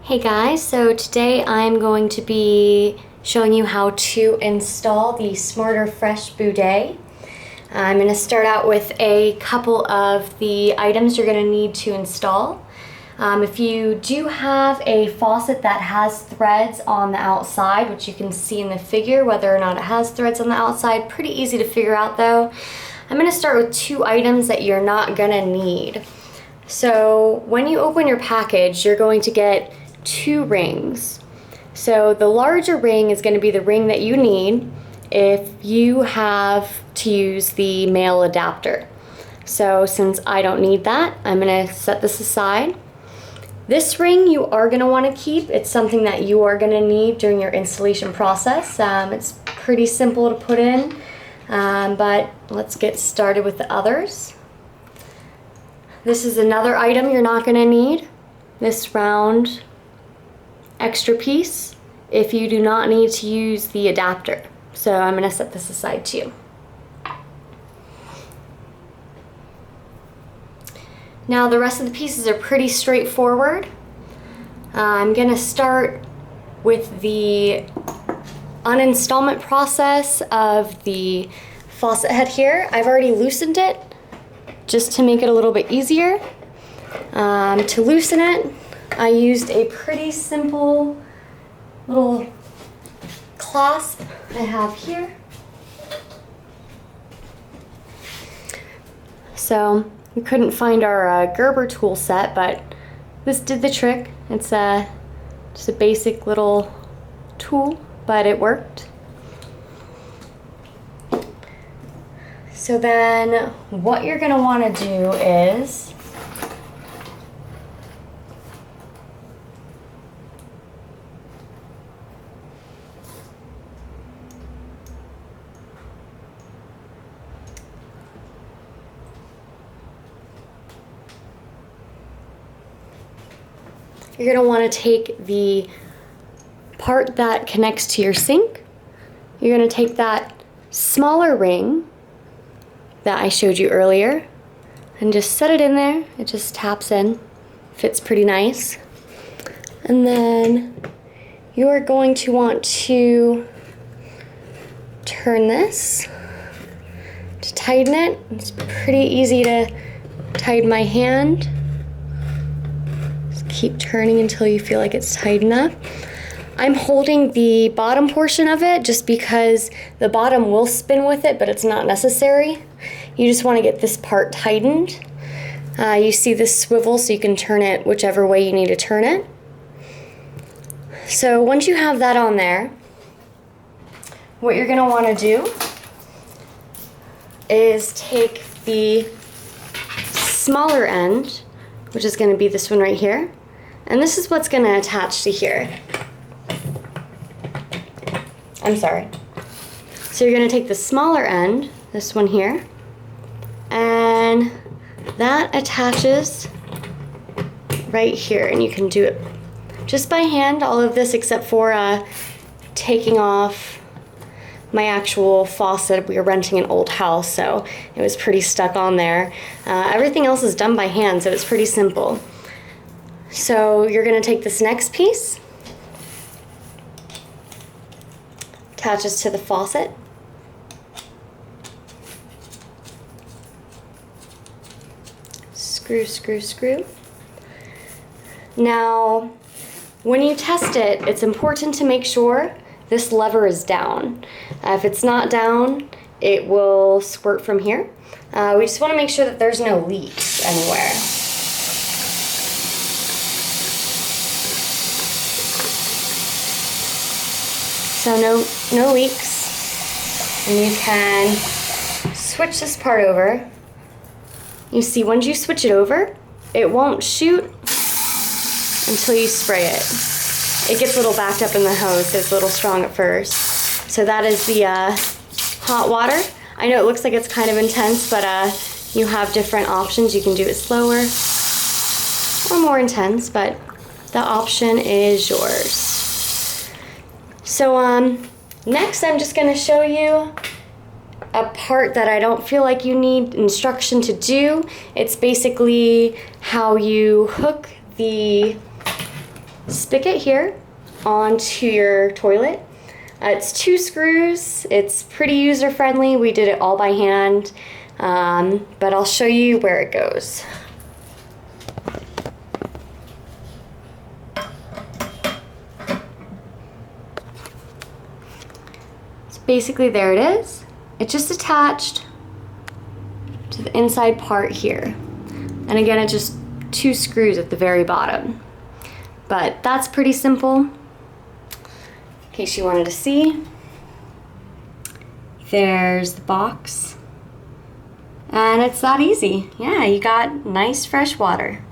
Hey guys, so today I'm going to be showing you how to install the Smarter Fresh Bidet. I'm going to start out with a couple of the items you're going to need to install. If you do have a faucet that has threads on the outside, which you can see in the figure whether or not it has threads on the outside, pretty easy to figure out though. I'm going to start with two items that you're not going to need. So when you open your package, you're going to get two rings. So the larger ring is going to be the ring that you need if you have to use the male adapter. So since I don't need that, I'm going to set this aside. This ring you are going to want to keep. It's something that you are going to need during your installation process. It's pretty simple to put in, but let's get started with the others. This is another item you're not going to need, this round extra piece, if you do not need to use the adapter. So I'm going to set this aside too. Now the rest of the pieces are pretty straightforward. I'm going to start with the uninstallment process of the faucet head here. I've already loosened it just to make it a little bit easier. To loosen it, I used a pretty simple little clasp I have here. So we couldn't find our Gerber tool set, but this did the trick. It's just a basic little tool, but it worked. So then what you're going to want to do is you're going to want to take the part that connects to your sink. You're going to take that smaller ring that I showed you earlier and just set it in there. It just taps in, fits pretty nice. And then you're going to want to turn this to tighten it. It's pretty easy to tighten by hand. Just keep turning until you feel like it's tight enough. I'm holding the bottom portion of it just because the bottom will spin with it, but it's not necessary. You just want to get this part tightened. You see this swivel, so you can turn it whichever way you need to turn it. So once you have that on there, what you're going to want to do is take the smaller end, which is going to be this one right here, and this is what's going to attach to here. I'm sorry. So you're going to take the smaller end, this one here, and that attaches right here, and you can do it just by hand, all of this except for taking off my actual faucet. We were renting an old house, so it was pretty stuck on there. Everything else is done by hand, so it's pretty simple. So you're going to take this next piece, attaches to the faucet. Screw, screw, screw. Now, when you test it, it's important to make sure this lever is down. If it's not down, it will squirt from here. We just want to make sure that there's no leaks anywhere. So no leaks, and you can switch this part over. You see, once you switch it over, it won't shoot until you spray it. It gets a little backed up in the hose, so it's a little strong at first. So that is the hot water. I know it looks like it's kind of intense, but you have different options. You can do it slower or more intense, but the option is yours. So next I'm just going to show you a part that I don't feel like you need instruction to do. It's basically how you hook the spigot here onto your toilet. It's 2 screws. It's pretty user friendly. We did it all by hand, but I'll show you where it goes. So basically there it is. It's just attached to the inside part here. And again, it's just 2 screws at the very bottom. But that's pretty simple. In case you wanted to see, there's the box. And it's that easy. Yeah, you got nice fresh water.